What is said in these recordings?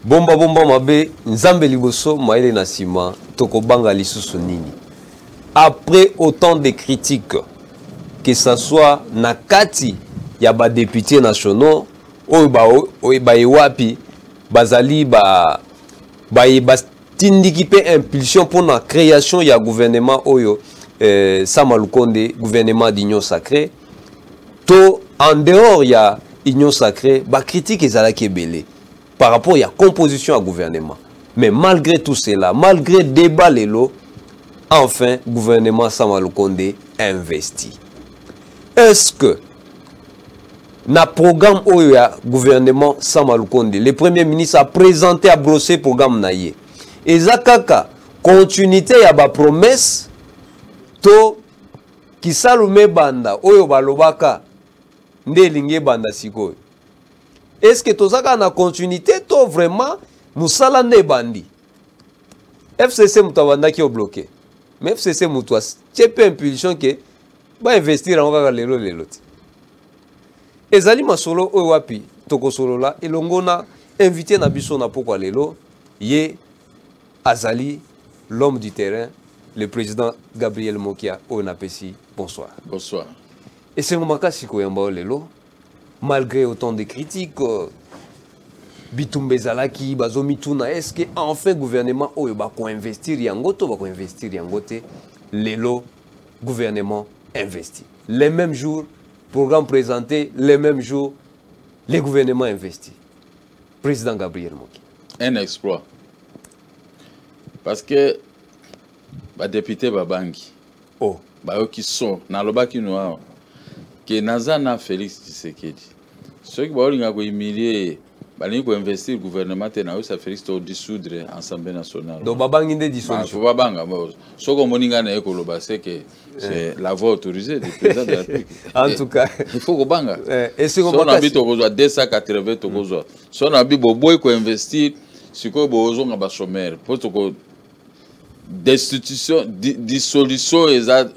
Bomba bomba mabe nzambe liboso maele na sima tokobanga lisusu nini. Après autant de critiques, que ça soit na kati ya ba députés nationaux oyo ba ewapi bazali ba tindiki pe impulsion pour la création ya gouvernement oyo Sama Lukonde gouvernement d'union sacrée to en dehors ya union sacrée ba critique ezalaki ebele par rapport à la composition à gouvernement. Mais malgré tout cela, malgré débat lelo, enfin, gouvernement Sama Lukonde investi. Est-ce que, na programme où il y a gouvernement Sama Lukonde, le premier ministre a présenté à brosser programme naïe. Et Zakaka, continuité ya ba promesse, to, ki salume banda, oyo balobaka, nde linge banda sikoyo. Est-ce que tout ça a continuité ou vraiment Moussala ne bandi? FCC Moutawanda qui est bloqué. Mais FCC Moutouas, tu peux impulsion que va investir en lelo lelo. Ezali masolo owapi toko solo la elongona invité na biso na poko lelo ye Azali l'homme du terrain le président Gabriel Mokia Onapesi. Bonsoir. Bonsoir. Et c'est mon makasi ko yamba lelo. Malgré autant de critiques, Bitumbe Zalaki, Bazomituna, est-ce que enfin gouvernement va investir yangoto, va investir yangote, l'élo gouvernement investi. Les mêmes jours, programme présenté, les mêmes jours, les gouvernements investis. Président Gabriel Moki. Un exploit. Parce que les députés Babangi, qui sont dans le bac noir, que Nazana Félix Tshisekedi. Ceux qui vont humilier, ils vont investir le gouvernement, ça Félix to dissoudre l'Assemblée nationale. Donc, Babangi de dissolution. Ce qu'on m'a c'est que c'est la voie autorisée du président de la République. En tout cas, il faut que Banga. Et si on a 280 tokozwa. Si on a boy ko investir, si ko bozo ngaba chômeur, pour que destitution, dissolution eza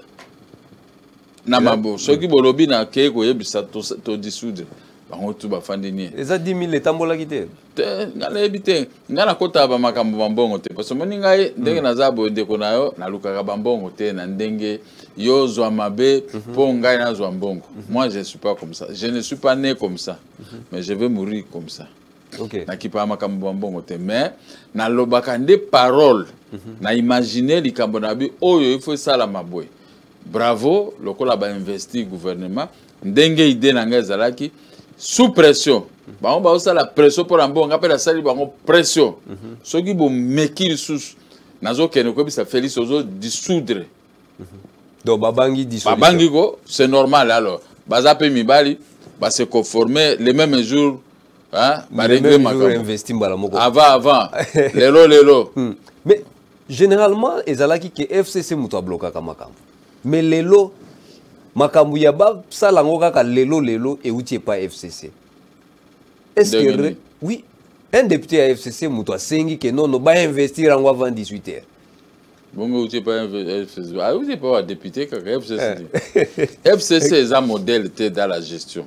Namabo, ceux qui bolobi na keko yebisa to dissoudre. Bango tu ba fandini. Eza 10 000 etambola kite. Ngala ebite, ngala kota ba makambo bambongo te. Parce que moni ngai ndenge nazabo ndeko nayo na lukaka bambongo te na ndenge yo zwa mabe po ngai na zwa mbongo. Moi je ne suis pas comme ça. Je ne suis pas né comme ça. Mais je vais mourir comme ça. OK. Na kipa makambo bambongo te. Mais na lobaka nde parole. Na imaginer likambo na bi oyo il faut sala maboy. Bravo, le col a investi le gouvernement. Ndenge idée nanga zalaki sous pression. Ba on ba aussi la pression pour un bon, on appelle la salle ba on pression. Ce qui bon meki sous nazo kene ko bisa Félix ozo dissoudre. Donc Babangi dissolution. Babangi ko c'est normal alors. Baza pe mibali ba se conformer les mêmes jours hein, ba régler ma investi mbala moko. Avant. Lelo. Mais généralement ezalaki que FCC muto bloquer kamakam. Mais lelo makambu ya ba salango kaka lelo et outie pas FCC. Est-ce que oui, un député à FCC muto sengi que non ba investir en avant 18h. Bon outie pas FCC. Ah outie pas député kaka FCC. FCC est un modèle dans la gestion.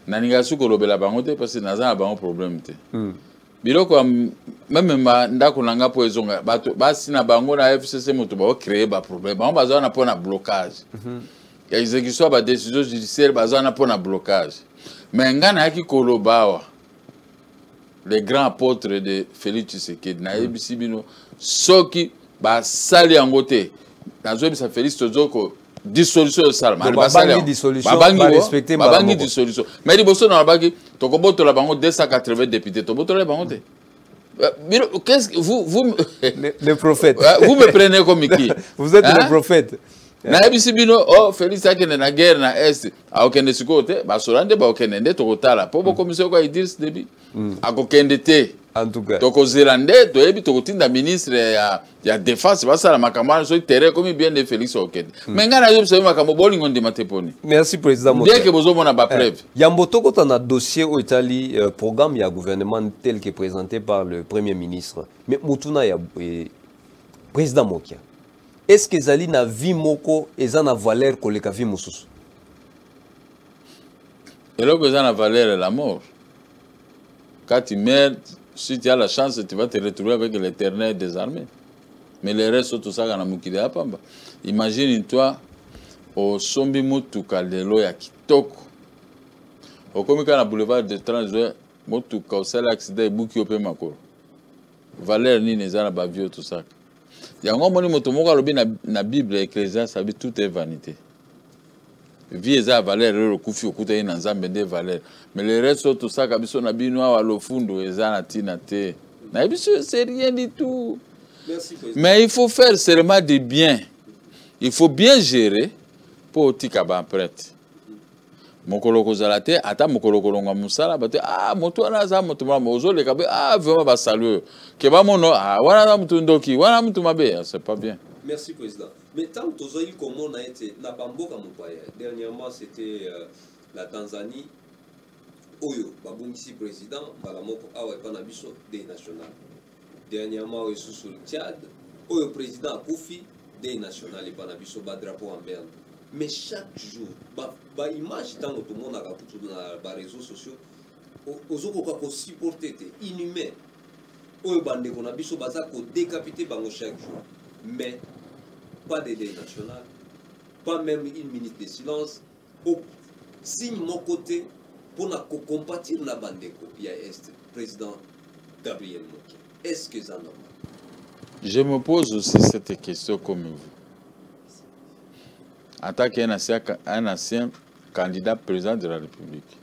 Naninga suko lobela bango te parce que naza ba un problème te. Biloko même ndako nanga po ezonga bato basi na bango na FCC moto ba créer ba problème bango bazana na pona blocage ya exécution ba décision judiciaire bazana pona blocage mais ngana yaki kolobawa les grands apôtres de Félix Tshisekedi na ebisi bino soki ba sali yango te nazo bisa Félix tozoko dissolution de Salma Babangi dissolution ba respecter Babangi dissolution mais liboso na baki tokoboto la bango 280 députés toboto la bango te. Qu'est-ce que vous le prophète vous me prenez comme qui? Vous êtes le prophète. Na ebisi bino Félix akene na guerre na est akende sikote ba solande ba okende tokotala po bo commission ko Idriss Déby akokende te. En tout cas toko zélande to ebi tokotinda ministre ya défense ba sala makamana so terrain comme bien de Félix okende. Mais ngana yo so makambo bolingo ndima teponi. Merci président Mokia. Bien que bozo mona ba preuve. Yamboto ko na dossier au Italie programme ya gouvernement tel que présenté par le premier ministre. Mais mutuna ya président Mokia. Est-ce que Zali na vie moko eza na valeur koleka vie mususu? Et là que eza na valeur la mort. Quand tu meurs si tu as la chance, tu vas te retrouver avec l'Éternel des armées. Mais les restes, tout ça, on a moukide à Pamba. Imagine-toi, au Sombi Moutuka, le loya kitoko. Au comité na boulevard de 30 juin, Moutuka, au seul accident, et bouki au Pémakoro. Valère ni nezana bavio tout ça. Il y a un moment où tu as la Bible ecclésiaste, ça veut tout est vanité. Vie eza valeur le kufi okuta ina nzambe nde valeur. Mais le reste tout ça kabiso na bino wa lo fundo eza na tina te. Na biso c'est rien du tout. Merci président. Mais il faut faire seulement du bien. Il faut bien gérer pour tika ba prêtre. Mokolo kozala te ata mokolo kolonga musala bate moto ana za moto mama ozole kabe vraiment ba saluer. Ke ba mono wana za mutu ndoki wana mutu mabe c'est pas bien. Merci président. Mais tant que tu as eu comme on a été, n'a pas beaucoup dernièrement c'était la Tanzanie. Oyo, Babungisi président, Balamoko Awa Panabiso des nationales. Dernièrement, au sous le Tchad, Oyo président Koufi des nationales et Panabiso Badrapo en Berne. Mais chaque jour, bah image tant que tout le monde a rapporté dans les réseaux sociaux, aux autres qu'on supporter, inhumain. Oyo bande qu'on a biso baza ko décapiter bango chaque jour. Mais pas de deuil national, pas même une minute de silence. Au signe mon côté pour compatir la bande il y a président Gabriel Moki. Est-ce que c'est normal? Je me pose aussi cette question comme vous. En tant qu'un ancien candidat président de la République.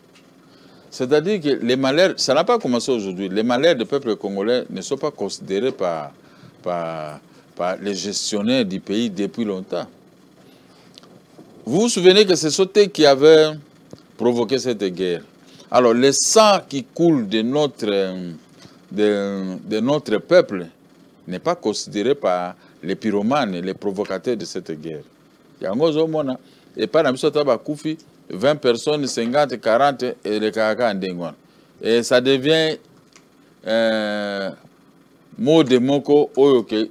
C'est-à-dire que les malheurs, ça n'a pas commencé aujourd'hui, les malheurs du peuple congolais ne sont pas considérés par les gestionnaires du pays depuis longtemps. Vous vous souvenez que c'est Soté qui avait provoqué cette guerre. Alors, le sang qui coule de notre peuple n'est pas considéré par les pyromanes, les provocateurs de cette guerre. Et par exemple, 20 personnes, 50, 40 et les Karaka en Dengouan. Et ça devient mot de moko,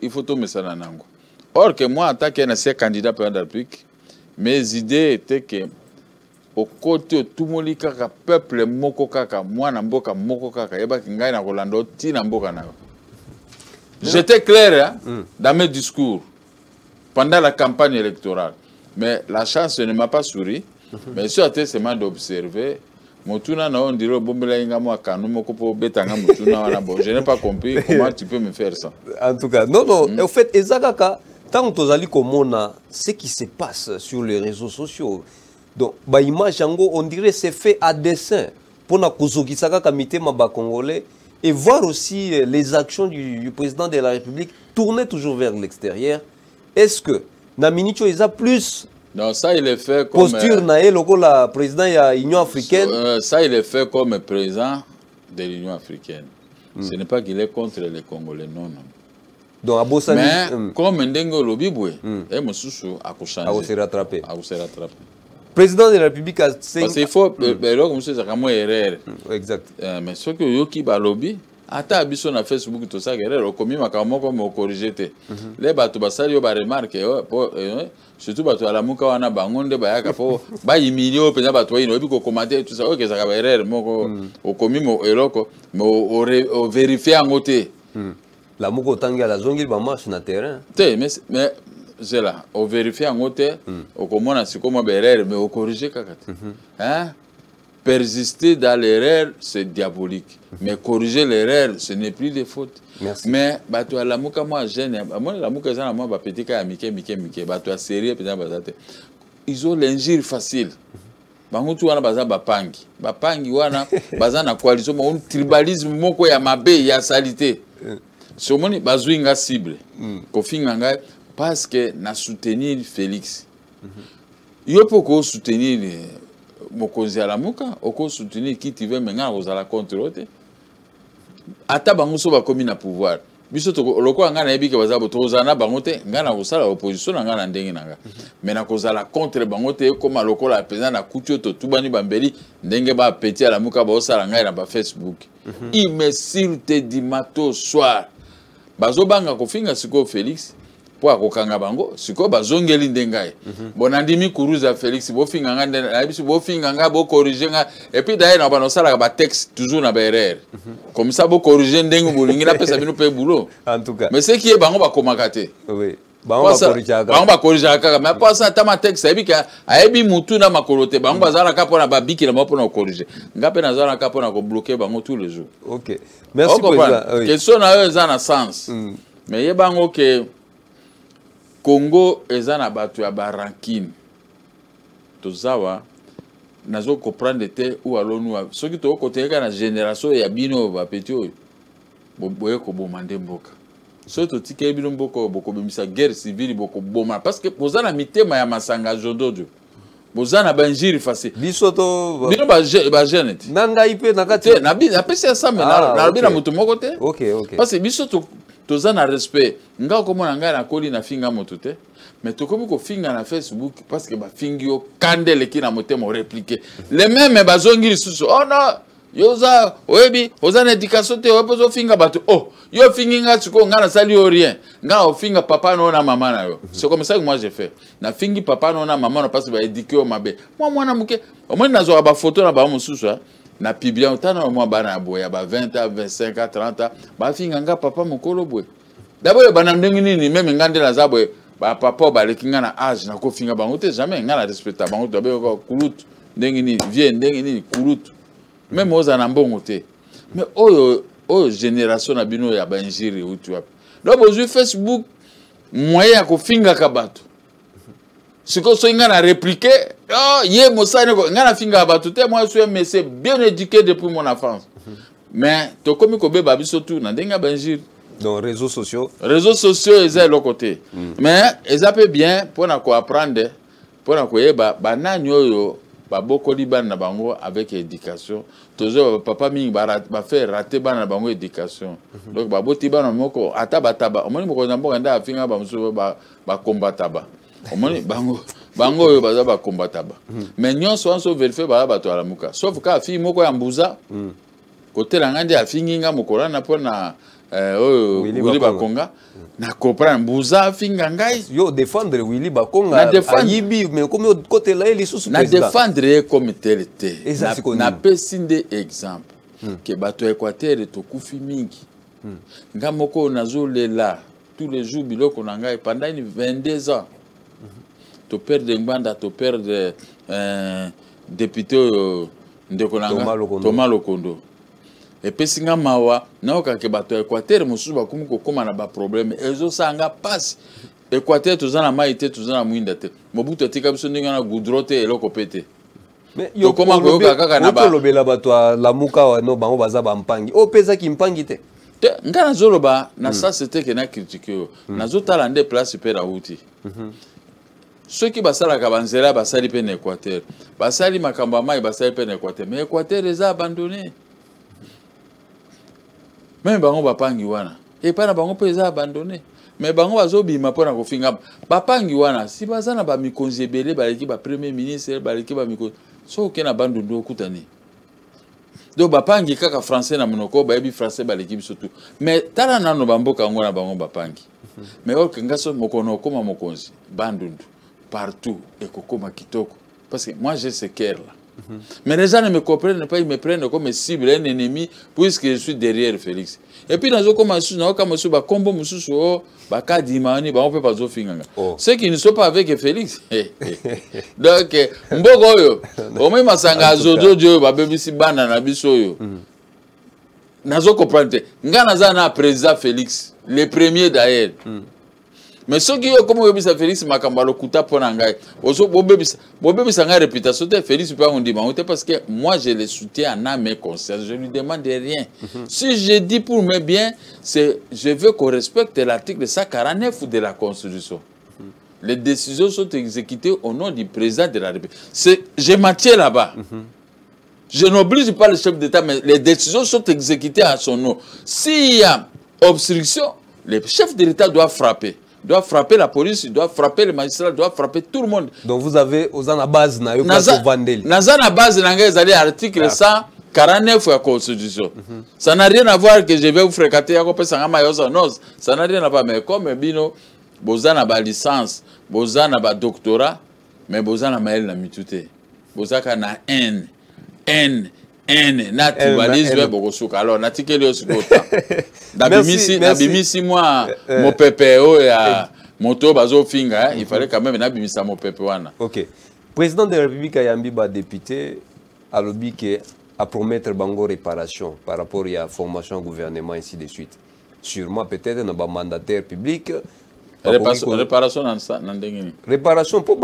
il faut tout mettre ça dans l'angle. Or que moi, en tant qu'un candidat pour la République, mes idées étaient que au côté tout le monde kaka peuple moko kaka moi na mboka moko kaka yeba kingai na kolando ti na mboka na. J'étais clair dans mes discours pendant la campagne électorale. Mais la chance ne m'a pas souri. Mais sur la c'est d'observer. Motuna na on dirait bombela inga mo kanu moko po betanga motuna wana bon. Je n'ai pas compris comment tu peux me faire ça. En tout cas, non. En fait, ezakaka tant que tozali komona ce qui se passe sur les réseaux sociaux. Donc, bah image yango on dirait c'est fait à dessein pour na kozokisaka kamite maba congolais et voir aussi les actions du président de la République tourner toujours vers l'extérieur. Est-ce que na minicho isa plus non, ça il est fait comme posture nae loko la président de l'Union africaine. Ça il est fait comme président de l'Union africaine. Ce n'est pas qu'il est contre les Congolais, non. Donc à Bossani, mais comme Ndengo Lobibwe, et Moussoussou a se rattraper. Président de la République a 5 parce qu'il faut alors monsieur Zakamo erreur. Exact. Mais ce que Yoki Balobi ata abiso na Facebook tout ça erreur okomi makamo comme corriger te. Les bato basali yo ba remarque surtout bato ala muka wana bangonde ba yaka po ba imilio pena bato ino bi ko commenter tout ça OK ça ka erreur moko okomi mo eloko mais o vérifier en côté. La moko tanga la zongi ba marche na terrain. Mais c'est là, on vérifie en côté, on commence à comment erreur, mais on corrige kakate. Hein? Persister dans l'erreur, c'est diabolique. Mais corriger l'erreur, ce n'est plus de faute. Merci. Mais bah toi la mouka moi jeune, moi la mouka ça moi bah petit cas mike bah toi sérieux peut-être bazate. Ils ont l'injure facile. Bango tu wana baza bapangi wana baza na coalition un tribalisme moko ya mabe ya salité. Somoni bazuinga cible. Kofinga ngai parce que na soutenir Félix. Yo poko soutenir Mokonzi Alamuka, oko soutenir qui tu veux maintenant aux ala contre l'autre. Ata bango so ba komi na pouvoir. Biso to loko nga na ebike bazabo to zana bango te nga na kosala opposition nga na ndenge nanga. Mais na kozala contre bango te comme loko la président na kucho to tubani bambeli ndenge ba petit Alamuka ba osala nga na ba Facebook. Il me silte di mato soir. Bazo banga kofinga siko Félix. po akokanga bango siko bazongeli ndengai bonandimi kuruza Félix bo finga nga ndena biso bo finga nga bo corriger nga et puis d'ailleurs na bano sala ba texte toujours na erreur comme ça bo corriger ndengu bolingi na pesa bino pe boulot en tout cas mais c'est qui est bango ba komakate oui bango ba corriger kaka mais pas ça tama texte ebika ayebi mutu na makolote bango bazala ka pona ba biki na pona corriger ngape na zala ka pona ko bloquer bango tous les jours. OK, merci président. Question na eux ça na sens mais yebango que Congo ezana batu ya barankine tozawa nazo comprendre te ou alonu soki to koteka na génération ya bino ba petio boye ko bomande mboka so to tike bino mboka boko bimisa guerre civile boko boma parce que bozana mitema ya masanga jodojo bozana banjiri fase biso to bino ba jeune nanga ipe nakati na bi apesi ça mais na bina mutu moko te OK parce que biso to toza na respect nga komona nga na koli na finga moto te mais to komi ko finga na Facebook parce que ba fingi yo kandele ki na motema répliquer les mêmes bazongi lisusu oh non yoza oyebi oza na éducation te oyebi finga bato oh yo fingi nga tsiko nga na sali yo rien nga o finga papa no na maman na yo c'est comme ça que moi j'ai fait na fingi papa no na maman no parce que ba éduquer o mabe moi mwana muke au moins nazo ba photo na ba mususu na pibia utana mwa bana boya ba 20 à 25 à 30 ans ba finga nga papa mokolo boy d'abord bana ndenge nini même ngande la zabwe ba papa ba lekinga na âge na ko finga bango te jamais nga na respecta bango to be ko kulut ndenge nini vie ndenge nini kulut même oza na mbongo te mais oyo génération na bino ya banjiri utu wapi donc bozu Facebook moyen ya ko finga ka bato siko so nga na répliquer oh ye mosane ko nga na finga bato te moi je suis un monsieur bien éduqué depuis mon enfance mais to komi ko beba biso tout na ndenga banjiri donc réseaux sociaux eza le côté mais eza peu bien pour na ko apprendre pour na ko yeba banani oyo ba bokoli bana na bango avec éducation toujours papa mingi ba faire rater bana na bango éducation donc ba boti bana moko ataba omoni moko na mboka nda afinga ba muso ba combattre ba omoni bango oyo baza ba combattre ba mais nyonso anso vérifier ba bato ala muka sauf ka fi moko ya mbuza côté la ngandi afinga mokola na pona Willy Bakonga na comprendre mbuza afinga ngai yo défendre Willy Bakonga ayibi mais comme côté là il sous na défendre comme tel na pesinde exemple que bato Équateur to kufi mingi nga moko nazolela tous les jours biloko na ngai pendant 22 ans to perdre Ngbanda to perdre député ndeko nanga Thomas Lokondo et puis singa mawa na okake bato Équateur mususu bakomi ko koma na ba problème ezo sanga passe Équateur tozana maite tozana mwinda te Mobutu atika biso ndenge na goudrote eloko pete mais yo koma ko kaka na ba lobela bato la muka no bango baza ba mpangi o pesa ki mpangi te nga na zoloba na ça c'était que na critiquer na zotala nde place pe la uti ceux qui basala ka banzela basali pe na Équateur basali makamba mai basali pe na Équateur mais Équateur les a abandonné même bango bapangi wana et pas na bango pe za abandonné mais bango bazobima pona ko finga bapangi wana si bazana ba mikonzi ebele baleki ba premier ministre baleki ba mikonzi so ke na bandu ndo kutani donc bapangi kaka français na monoko ba yebi français baleki biso tout mais tala nano bamboka ngona bango bapangi mais o kengaso mokono koma mokonzi bandundu partout et kokoma kitoko parce que moi j'ai ce cœur là. Mais les gens ne me comprennent pas, ils me prennent comme cible, un ennemi, puisque je suis derrière Félix. Et puis, dans ce cas, je suis combo, je suis Bakadimani, on peut pas finir. Ceux qui ne sont pas avec Félix. Donc, Mbogoyo, au même Masanga Zojo, Babisi Banana Bisoyo. Nazo comprendre. Ngana président Félix, le premier d'ailleurs. Mais ceux qui ont comme Félix Makambalo Kuta Ponangai, Bobebisa nga réputation de Félix pas on dit parce que moi je le soutiens en âme et conscience, je lui demande rien. Si je dis pour mes biens, c'est je veux qu'on respecte l'article 149 de la Constitution. Les décisions sont exécutées au nom du président de la République. Je m'en tiens là-bas. Je n'oblige pas le chef d'État, mais les décisions sont exécutées à son nom. S'il y a obstruction, le chef de l'État doit frapper. Doit frapper la police, doit frapper les magistrats, doit frapper tout le monde. Donc vous avez aux base na yo Vandeli. Naza base na article 149 de la Constitution. Ça n'a rien à voir que je vais vous fréquenter non, ça n'a rien à voir mais comme bino bozana ba licence, bozana ba doctorat, mais bozana mael na mitute. Bozaka na N, na tribalisme bokosuka. Alors natikeli osikota. Nabimisi moi mon PPO ya moto bazo finga, il fallait quand même nabimisa mon PPO wana. OK. Président de la République Ayambi ba député a lobby que à promettre bango réparation par rapport à la formation gouvernement ainsi de suite. Sûrement peut-être dans ba mandataire public réparation nan ndengini. Réparation pour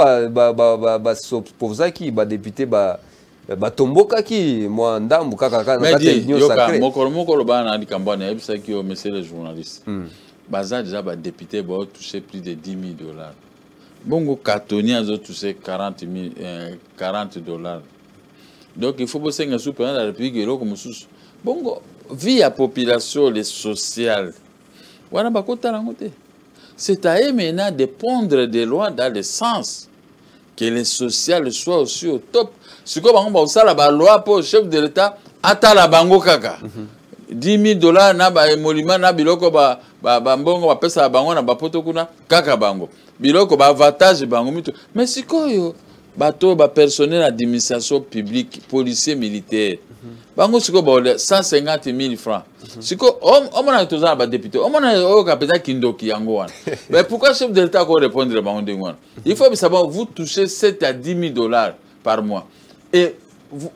pour ça qui ba député ba tomboka qui moi ndambu kaka na union sacrée. Mokolo bana di kambana ebisa ki o monsieur les journalistes. Baza déjà ba député ba touché plus de $10,000. Bongo Katoni a touché $40,000. Donc il faut bosser sous président de la République et comme sous. Bongo vie à population les sociales. Wana ba kota la ngote. C'est à eux maintenant de pondre des lois dans le sens que les sociales soient aussi au top. Si comme on va la loi pour le chef de l'État, ata la bango kaka. $10,000 na ba emolima na biloko ba mbongo ba pesa bango na ba poto kuna kaka bango. Biloko ba avantage bango mito. Mais si koyo bato ba personnel administration publique, policier militaire. Bango siko ba 150,000 francs. Siko on a toza ba député, on a au capitaine Kindoki yango wana. Mais pourquoi chef de l'État ko répondre bango ndengwana? Il faut savoir vous touchez 7 à $10,000 par mois. Et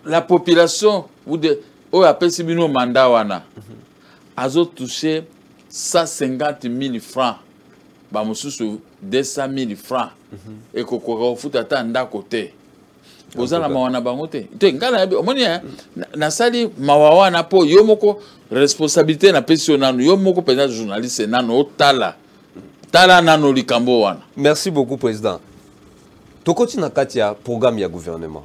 la population vous de o appelle sibino mandat wana. Azo touché 150,000 francs. Ba mususu 200,000 francs. Et ko futa ta nda côté. Bozala mawana bango te. Te ngala omoni na sali mawawa na po yo moko responsabilité na pesi nanu yo moko pena journaliste nanu otala. Tala nanu likambo wana. Merci beaucoup président. Tokoti na kati ya programme ya gouvernement.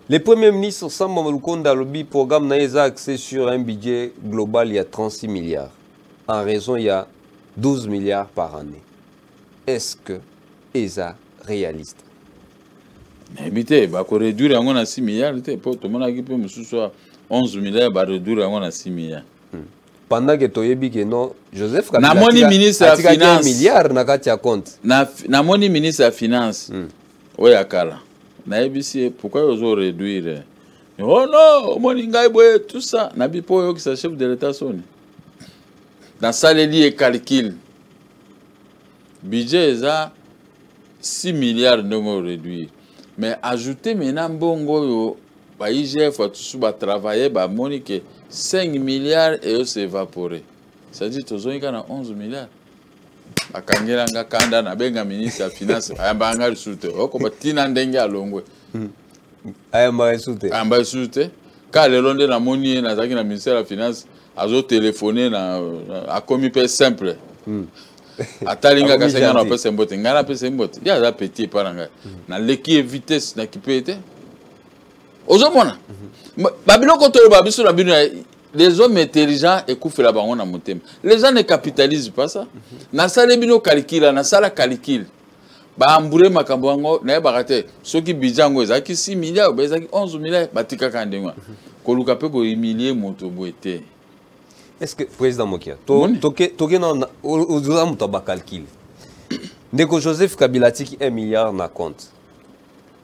Le Premier ministre Sama Lukonda lobi programme na eza axé sur un budget global il y a 36 milliards. En raison il y a 12 milliards par année. Est-ce que eza réaliste? Habité, bah, qu'on réduire à 6 milliards, pour tout le monde qui peut me soucier 11 milliards, bah, réduire à 6 milliards. Pendant que tu as que non, Joseph Kabila, na ministre de la Finance, milliard na katia compte. Na moni ministre de la Finance, oui, akala. Na ebisi, pourquoi ils ont réduire? Oh non, moni ngaibwe, tout ça. Na bipo yo qui est chef de l'État sonne. Dans ça, les liés calcul. Budget, ça 6 milliards de réduire. Mais ajouter maintenant bongo yo ba IGF tout ba travailler ba monique 5 milliards et se évaporer. Ça dit tozoni kana 11 milliards. Akangela nga kanda na benga ministre ya finance ayamba nga risute. Oko batina ndenge alongwe. Ayamba risute. Ayamba risute. Ka lelo nde na moni na zaki na ministère ya finance azo téléphoner na akomi pe simple. Atalinga kasenga na pesa mbote ngana pesa mbote ya za petit paranga na leki vitesse na kipete ozomona babiloko to babiso na bino les hommes intelligents écoufent la bango na motema les gens ne capitalisent pas ça na sala bino calcul na sala calcul ba ambure makambo ngo na bakate soki bijango ezaki 6 milliards ba ezaki 11 milliards batika kandengwa koluka pe ko humilier moto boete. Est-ce que, président Mokia, tu as calcul. Ndeko Joseph Kabila tiki 1 milliard na compte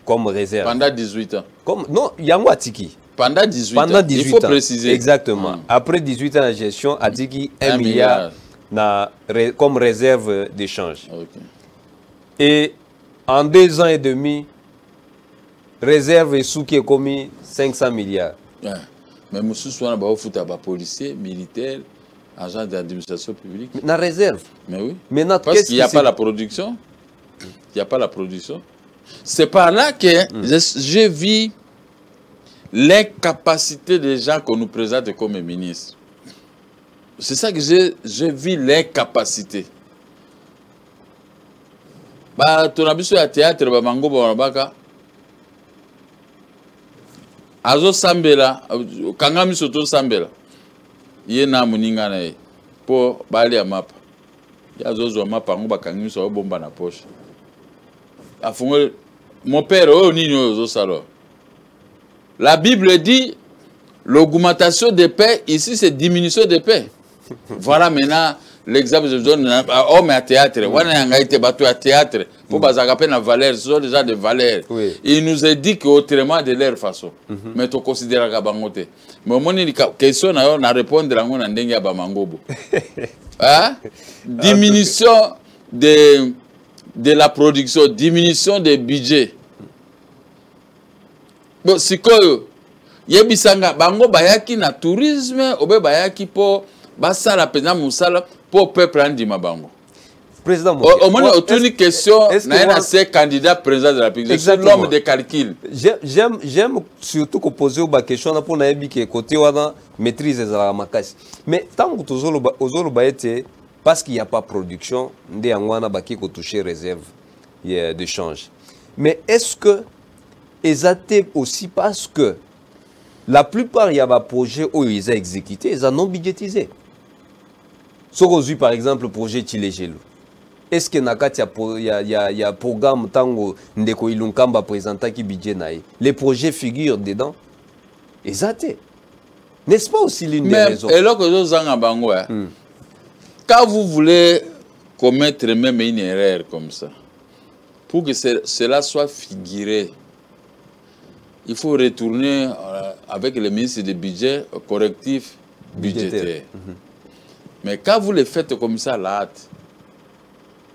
comme réserve. Pendant 18 ans. Comme, non, il y a un tiki. Pendant 18 ans. Il faut préciser. Exactement. Après 18 ans de gestion, a tiki 1 milliard comme réserve d'échange. Okay. Et en 2 ans et demi, réserve et sous qui est commis 500 milliards. Ouais. Mais monsieur soit là-bas, il faut policier, militaire, agent d'administration publique. La réserve. Mais oui. Maintenant, parce qu'il n'y a pas la production. Il n'y a pas la production. C'est par là que j'ai vu les capacités des gens qu'on nous présente comme ministres. C'est ça que j'ai vu les capacités. Bah, ton habitude à théâtre, bah, mango, bah, baka. Azo sambela kangami soto sambela ye na muninga na ye po bali ya mapa ya zozo mapa ngo bakangi so bomba na poche afungo mon père o nini ozo salo. La Bible dit l'augmentation des paix ici c'est diminution des paix. Voilà maintenant l'exemple je donne homme à théâtre on a été battu à théâtre pour bazagaper na valeur ce sont déjà des valeurs il nous a dit que autrement de leur façon mais tu considères ka bangote mais mon question na répondre à ngona ndenge ya ba mangobo hein diminution de la production diminution des budgets bon sikoyo yebisanga bango bayaki na tourisme obe bayaki po basala pena musala pour peuple andima bango. Président au moins une question na ces candidats président de la République c'est l'homme de calcul. J'aime surtout que poser une question pour na yebi que côté wana maîtrise za makasi. Mais tant que ozolo baete parce qu'il n'y a pas production ndé ngwana baki ko toucher réserve de change. Mais est-ce que exacté aussi parce que la plupart y a des projets où ils ont exécuté, ils en ont budgétisé. Si on a par exemple le projet Chilejelo, est-ce que il y a un programme tango ndeko ilunkamba présentant qui budget naï? Les projets figurent dedans. Exacté. N'est-ce pas aussi l'une des raisons? Et là que nous avons quand vous voulez commettre même une erreur comme ça, pour que cela soit figuré, il faut retourner avec le ministre du budget correctif budgétaire. Mais quand vous le faites comme ça, là,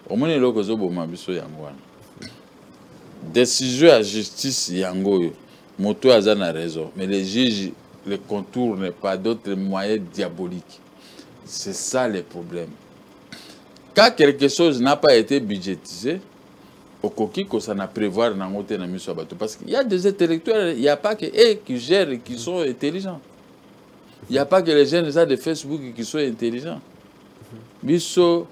au moins, il y a décision à justice, yango, moto a raison. Mais les juges le contournent par d'autres moyens diaboliques. C'est ça le problème. Quand quelque chose n'a pas été budgétisé, au coquille que ça n'a prévoir dans l'autre parce qu'il y a des intellectuels, il n'y a pas que eux qui gèrent et qui sont intelligents. Il n'y a pas que les jeunes de Facebook qui sont intelligents. Biso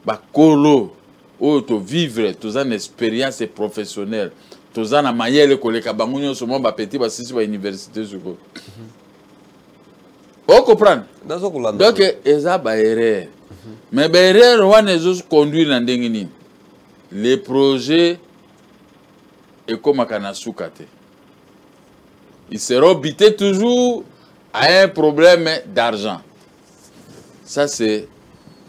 bakolo ou to vivre, tous en expérience professionnelle, tous en manière que les kabangunyo sont mon petit ba sisi ba université suko. On comprend. Donc eza ba erreur. Mais ba erreur wana ezo conduire na ndengini. Les projets et comme Kanasukate. Ils seront butés toujours à un problème d'argent. Ça, c'est,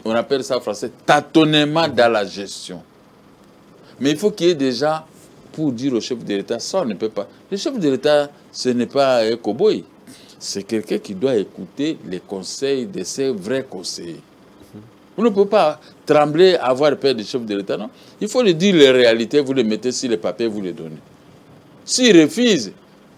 on appelle ça en français, tâtonnement dans la gestion. Mais il faut qu'il y ait déjà, pour dire au chef de l'État, ça on ne peut pas. Le chef de l'État, ce n'est pas un cow-boy. C'est quelqu'un qui doit écouter les conseils de ses vrais conseillers. Vous ne pouvez pas trembler, avoir peur du chef de l'État, non. Il faut lui dire les réalités, vous les mettez sur les papiers, vous les donnez. S'il refuse,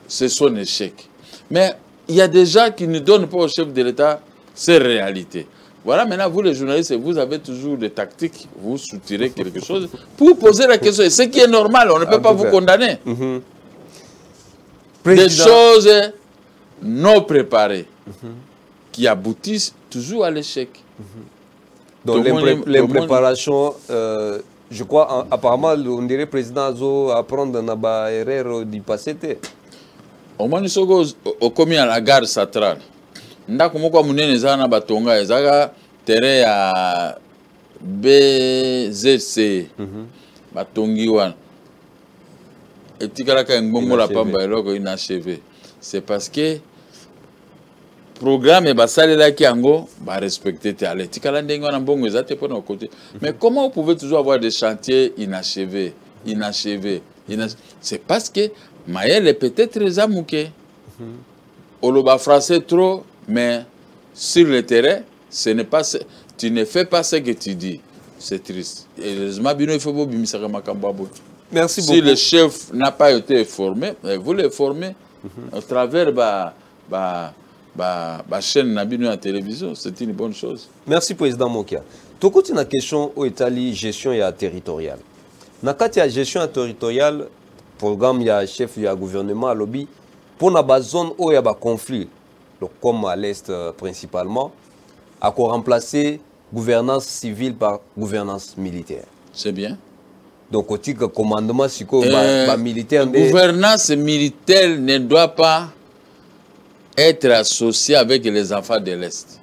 c'est son échec. Mais il y a des gens qui ne donnent pas au chef de l'État ces réalités. Voilà, maintenant, vous les journalistes, vous avez toujours des tactiques, vous soutirez quelque chose pour poser la question. Ce qui est normal, on ne peut pas vous condamner. Des choses non préparées qui aboutissent toujours à l'échec. Donc l'impréparation, je crois, apparemment, on dirait le président Azo apprendre à erreur du passé. Au moins, nous commis à la gare centrale. Nous avons commis à Batonga, ezaka terrain à BZC, Batongi wan. Et tikalaka ngombo la pamba eloko inachevé. C'est parce que programme basalela ki ango ba respecter tale tikala ndenge wana mbongo ezate pour nos côtés. Mais comment vous pouvez toujours avoir des chantiers inachevés? C'est parce que Maël est peut-être zamouké. Oloba français trop, mais sur le terrain, ce n'est pas tu ne fais pas ce que tu dis. C'est triste. Merci beaucoup. Si le chef n'a pas été formé, vous le formez à travers la chaîne Nabino à télévision, c'est une bonne chose. Merci, Président Mokia. Tu as une question au Italie, gestion territoriale. Dans le cas de la gestion territoriale, programme, il y a chef, il y a gouvernement, lobby, pour la zone où il y a des conflits, comme à l'Est principalement, à quoi remplacer gouvernance civile par gouvernance militaire. C'est bien. Donc, au titre commandement, c'est quoi militaire. Gouvernance militaire ne doit pas être associée avec les enfants de l'Est.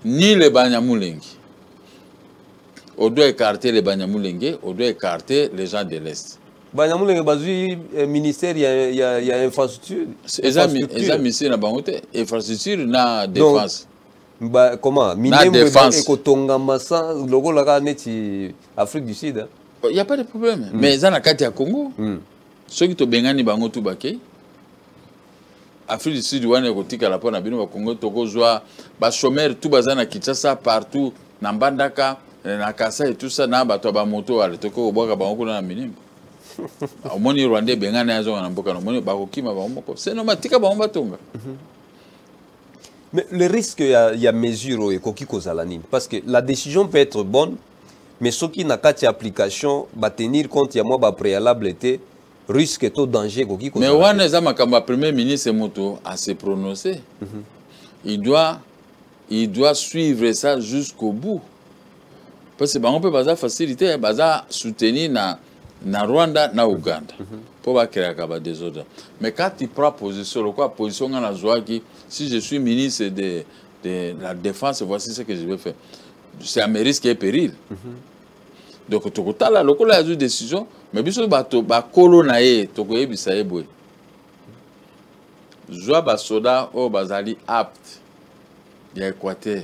Ni les Banyamoulengi. On doit écarter les Banyamoulengi, on doit écarter les gens de l'Est. Banyamoulengi, ministère, il y a infrastructure. Infrastructure na défense. Comment Minembwe ekotonga massa logo la neti Afrique du Sud. Il y a pas de problème. Mais ça na kati ya Congo. Ceux qui to bengani bango tout baké. Afrique du Sud wana kotika la pona bino ba Congo toko zwa ba chômeur tout bazana Kinshasa partout na Mbandaka na Kasa et tout ça na bato ba moto ale toko boka bango na Minembwe. Omoni Rwanda bengana yazo na mboka no moni ba kokima ba moko. C'est no matika ba mbatonga. Mais le risque, il y a mesure et koki kozalanine. Parce que la décision peut être bonne, mais ce qui n'a qu'à application, va tenir compte, il y a moi, préalable était, risque et danger koki kozalanine. Mais Wana Zama, comme le Premier ministre Moto a se prononcé, il doit suivre ça jusqu'au bout. Parce que on peut pas faciliter, pas soutenir na Rwanda, na Ouganda. Pour pas créer un désordre. Mais quand tu prends position, le quoi position dans la joie qui, si je suis ministre de la Défense, voici ce que je vais faire. C'est à mes risques et périls. Donc, tu as là, le coup a une décision, mais bien sûr, tu as colonaé, tu as bisaye boy. Joie basoda au bazali apte, il y a Équateur,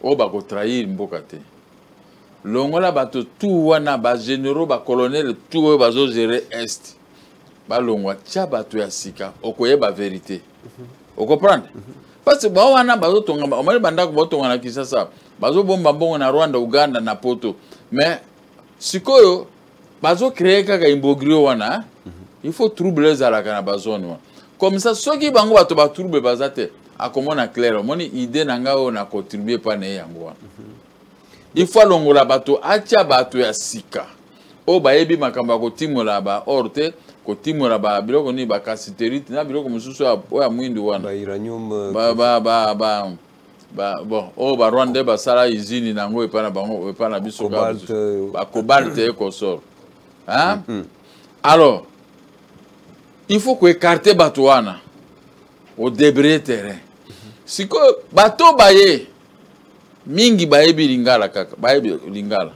au bako trahir mbokate. Longola bato tout wana ba généraux ba colonel tout bazo gérer est ba longwa tia bato ya sika okoye ba vérité o comprendre parce que ba wana bazo tonga ba omali bandako ba tonga na Kinshasa bazo bomba bongo na Rwanda Uganda na Poto mais sikoyo bazo créer kaka imbogrio wana il faut troubler za la kana bazone comme ça soki bango bato ba trouble bazate akomona clair moni idée nanga o na contribuer pa ne yango il faut longola bato atia bato ya sika o bayebi makamba ko timola ba orte ko timola ba biloko ni ba kasiterite na biloko mususu ya mwindu wana ba uranium bon o ba Rwanda ba sala izini nango epana bango epana biso ba cobalt e ko sort hein alors il faut ko écarter bato wana au débris terrain siko bato baye mingi bayebi lingala kaka bayebi lingala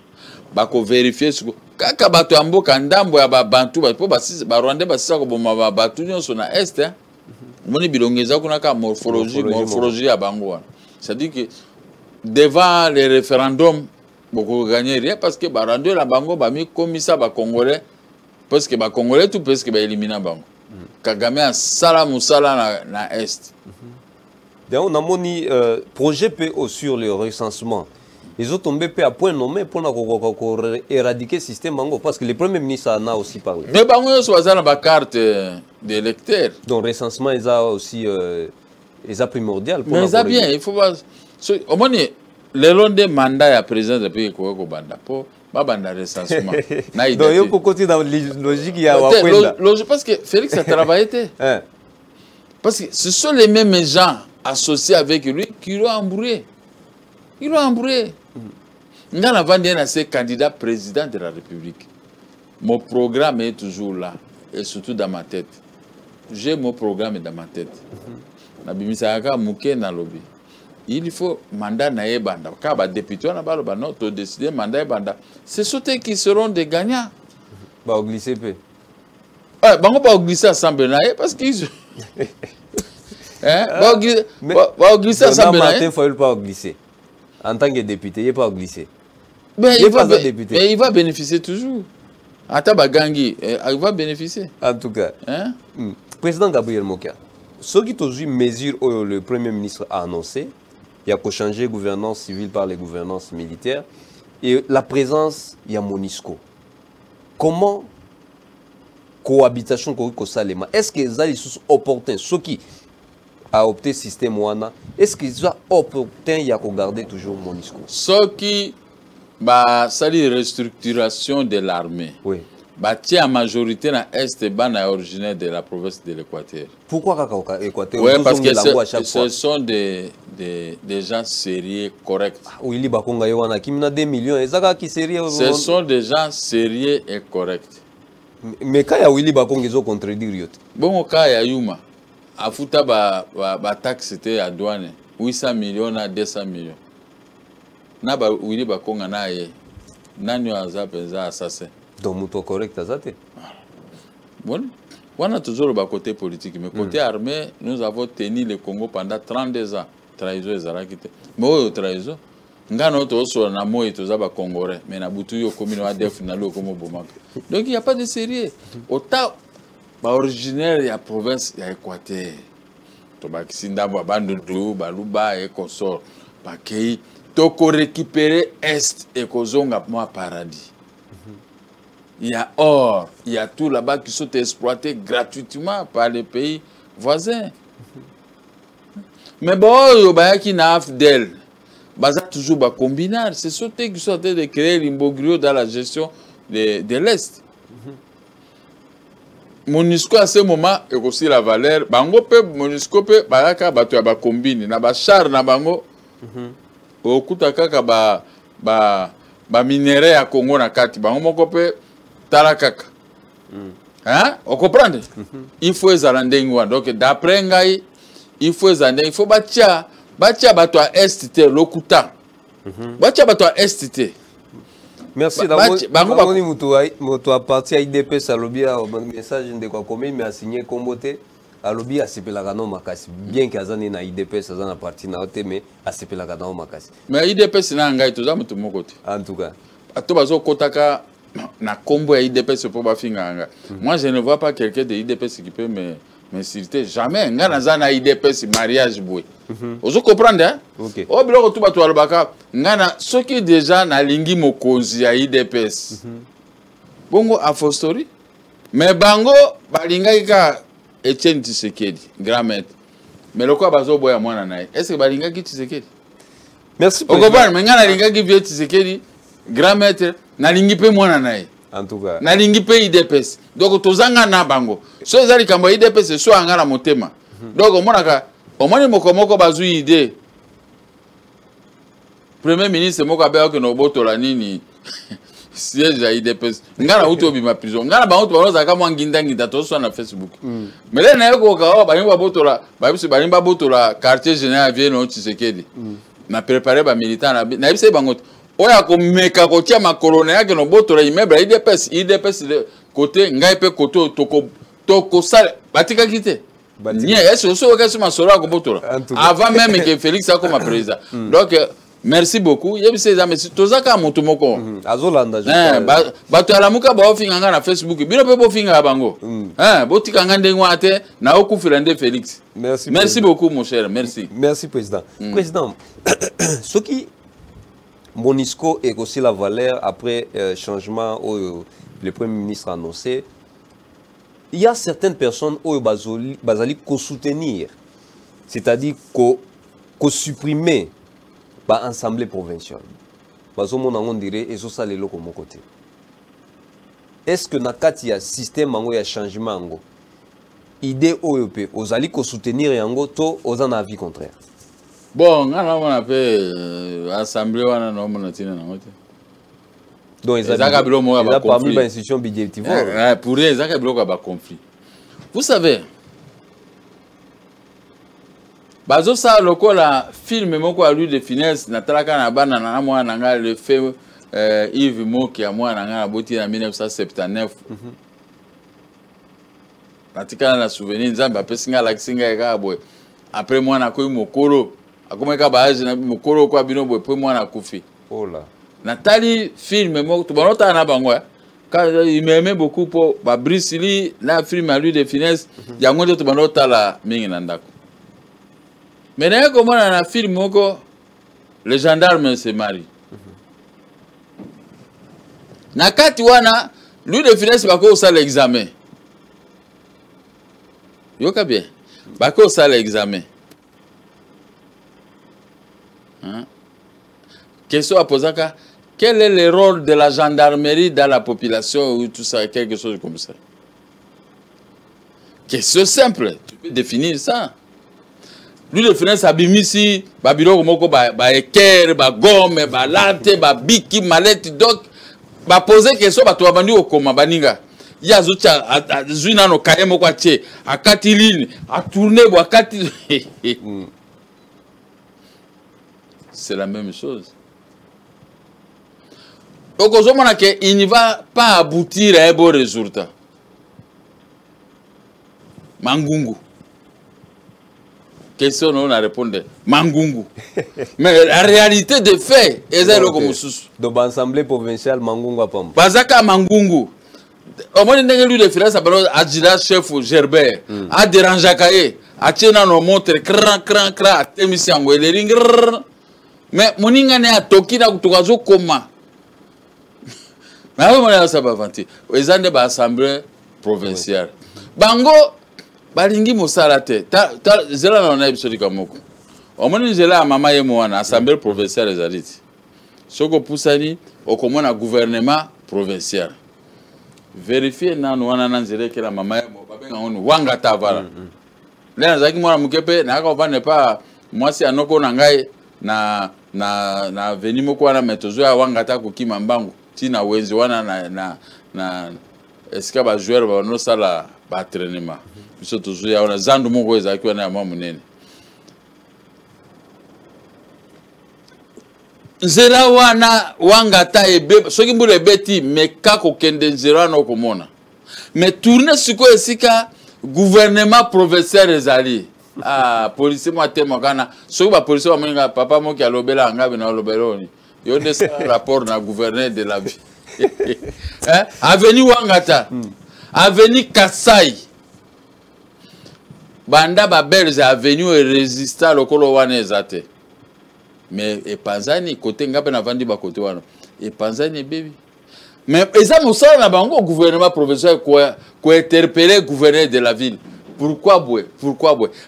bako vérifier siko kaka bato ya mboka ndambo ya babantu po ba Rwanda basisa ko boma ba batu nyonso na est hein moni bilongeza kuna ka morphologie ya bango wana c'est-à-dire que devant les référendums boko gagner rien parce que ba Rwanda la bango ba mi komisa ba congolais parce que ba congolais tout parce que ba éliminer bango Kagame a sala musala na est. Donc, on a mon projet PO sur le recensement. Ils ont tombé à point nommé pour éradiquer le système Bango. Parce que le Premier ministre en a aussi parlé. Mais Bango, ils ont une carte d'électeur. Donc, le recensement, ils ont aussi primordial. Mais ça bien, il faut voir. Au moins, le long des mandats à président de pays Koueko Banda, pour Banda recensement. Donc, il faut continuer dans la logique. Parce que Félix a travaillé. Parce que ce sont les mêmes gens associés avec lui qui l'ont embrouillé. Ils l'ont embrouillé. Nous avons ces candidats président de la République. Mon programme est toujours là, et surtout dans ma tête. J'ai mon programme dans ma tête. Il faut mandat na banda. Quand les députés ont décidé mandat banda, c'est ceux qui seront des gagnants. Bah, glisser peu. Ouais, bah, on va glisser ensemble parce qu'ils. Hein? Va glisser ensemble. Il ne faut pas glisser. En tant que député, il ne faut pas glisser. Mais il va bénéficier toujours. Attends, Bagangi, il va bénéficier. En tout cas, hein? Président Gabriel Mokia, ce qui est une mesure que le Premier ministre a annoncé, il y a qu'à changer gouvernance civile par les gouvernances militaires et la présence, il y a MONUSCO. Comment cohabitation est-ce que les sont opportuns, ceux qui a opté système Wana, est-ce qu'ils sont opportuns il y a qu'à garder toujours MONUSCO? Ce qui c'est la restructuration de l'armée. Oui. La majorité na est originaire de la province de l'Équateur. Pourquoi l'Équateur? Oui, parce que ce sont des gens sérieux, corrects. Oui, ce sont des gens sérieux et corrects. Mais quand il y a Willy Bakong, ils ont contredit. Bon, quand il y a Yuma, à Fouta, la taxe c'était à douane, 800 millions à 200 millions. Na ba Willy Bakong na ye, nanyo azapeza assassin. Donc, c'est correct, ça. Bon, on a toujours le côté politique, mais côté armé, nous avons tenu le Congo pendant 32 ans. trahison ezalaki te mais oyo trahison nga no to so na moyi toza ba congolais mais na butu yo commune wa def na lo comme bomaka donc il y a pas de sérieux ota ba originaire ya province ya Équateur to ba kisinda ba bandundu baluba et consort ba kei to ko récupérer est et kozonga moi paradis. Il y a or, il y a tout là-bas qui sont exploités gratuitement par les pays voisins. Mais bon, il y a qui n'a d'elle. Baza toujours ba combinar. C'est ce qui sont en train de créer l'imbroglio dans la gestion de l'Est. Monusco à ce moment est aussi la valeur. Bango pe Monusco pe baraka bato ya ba combine na ba char na bango. Okuta kaka ba minerai ya Congo na kati bango moko pe tarakaka. Hein? On comprend? Il faut ezalande donc d'après ngai il faut ezalande il faut batia bato à est te lokuta. Batia bato à est te. Merci d'abord. Moto a parti à IDPS à lobby au message de quoi commun mais a signé Kombote à lobby à sepelaka no makasi bien qu'azani na IDPS azana parti na ote mais a sepelaka no makasi. Mais IDPS na ngai toza mutu moko te. En tout cas. Ato bazo kotaka na combo à IDPS pour bafinga. Moi je ne vois pas quelqu'un de IDPS qui peut m'insulter jamais. Nga nazana IDPS mariage boy. Ozo comprendre hein? OK. O biloko tu bato alobaka ngana soki déjà na lingi mokonzi ya IDPS. Bongo a fortiori mais bango balingaki ka Etienne Tshisekedi grand maître. Mais loko bazo boya mwana naye. Est-ce que balingaki Tshisekedi? Merci pour. O comprendre mais ngana lingaki vie Tshisekedi grand maître na lingi pe mwana naye. En tout cas. Na lingi pe IDPS. Donc tozanga na bango. So ezali kambo IDPS so angala motema. Donc omonaka omoni mokomoko bazu idée. Premier ministre moko abeya ke no botola nini siège ya IDPS. Ngala uto bima prison. Ngala bango to baloza ka mwanginda to so na Facebook. Mais là na yoko ka ba yimba botola ba biso ba yimba botola quartier général vie no Tshisekedi. Na préparer ba militant na biso bango. Oya ko meka ko tia makolone yake no botola immeuble IDPS de côté ngai pe koto toko sale batika kite. Ni est-ce que ce masora ko botola avant même que Félix a comme président. Donc merci beaucoup. Yebise za merci tozaka moto moko. Azolanda bato alamuka ba ofinga na Facebook. Bino pe bo finga bango. Botika ngande ngwate na okufira nde Félix. Merci beaucoup mon cher, merci. Merci président. Président, ce qui Monusco est aussi la valeur après changement où le Premier ministre a annoncé. Il y a certaines personnes où bazali ko soutenir, c'est-à-dire ko supprimer l'Assemblée provinciale. On dirait et ça les locaux mon côté. Est-ce que nakati ya système ango ya changement ango idée OEP ozali ko soutenir yango to oza na avis contraire? Bon, on appelle l'Assemblée, on a donc, ils ont parmi les institutions budgétivores. Pour eux, ils ont un conflit. Vous savez, bazo sa loko la film moko a lui de finesse na talaka na bana na mwa nanga le fait Yves Moki a mwa nanga boti en 1979. Natika na souvenir nzamba pesinga la kisinga eka boy. Après moi na koyi mokolo akoma ka baaje na mokolo kwa bino boy pe moi na kufi. Oh là. Natali film moko to banota na bango quand il m'aimait beaucoup pour ba Bruce Lee na film à lui de finesse yango to banota la mingi na ndako. Mais na ko mona na film moko le gendarme se marie. Na kati wana lui de finesse bako ça l'examen. Yoka bien. Bako ça l'examen. Hein? Question à poser, quel est le rôle de la gendarmerie dans la population ou tout ça, quelque chose comme ça? Question simple, tu peux définir ça. Lui de finance abimisi, babilo moko ba équerre, ba gomme, ba late, ba biki, malette, donc ba poser question ba to abandi okoma baninga. Ya zucha zuina no kaye moko atie, akati ligne, a tourner bo akati. C'est la même chose. Donc, il ne va pas aboutir à un bon résultat. Mangungu. question on a répondu Mangungu. Mais la réalité des faits, ils ont comme sous. Donc l'Assemblée provinciale Mangungu a pas. Bazaka Mangungu. Au moins n'engagez lui de finance à dire chef Gerbert, à déranger Kaye, à tiena nos montres cran à témissiango les ring. Mais moninga ne a toki na kutukazo koma. Mais on a ça bavanti. Ils ont des assemblées provinciales. Bango balingi mosalate. Zela na na episode kamoko. Au moins zela mama yemo na assemblée provinciale les aliti. Soko pusani okomona gouvernement provincial. Vérifier nanu wana nanzele que la mama yemo babenga onu wanga tavala. Lena zaki mwana mukepe na ka vane pa mwasi anoko na ngai na veni moko wana metozo ya wanga ta kokima mbangu tina wenzi wana na eska ba joueur ba no sala ba entraînement. Biso tozo ya wana zandu moko ezaki wana ya mamu nene. Nzela wana wangata ebe soki mbule beti meka kokende nzela wana okomona mais tourner siko esika gouvernement provincial ezali policier mo tema kana soki ba policier ba moninga papa moki alobela ngabe na lobeloni yo de ça rapport na gouverneur de la vie hein avenue wangata avenue Kasai banda ba belge avenue résistant lokolo wana ezate. Mais et Panzani côté ngape na vandi ba côté wana et Panzani baby mais eza mosala na bango gouvernement provincial quoi interpeller gouverneur de la ville pourquoi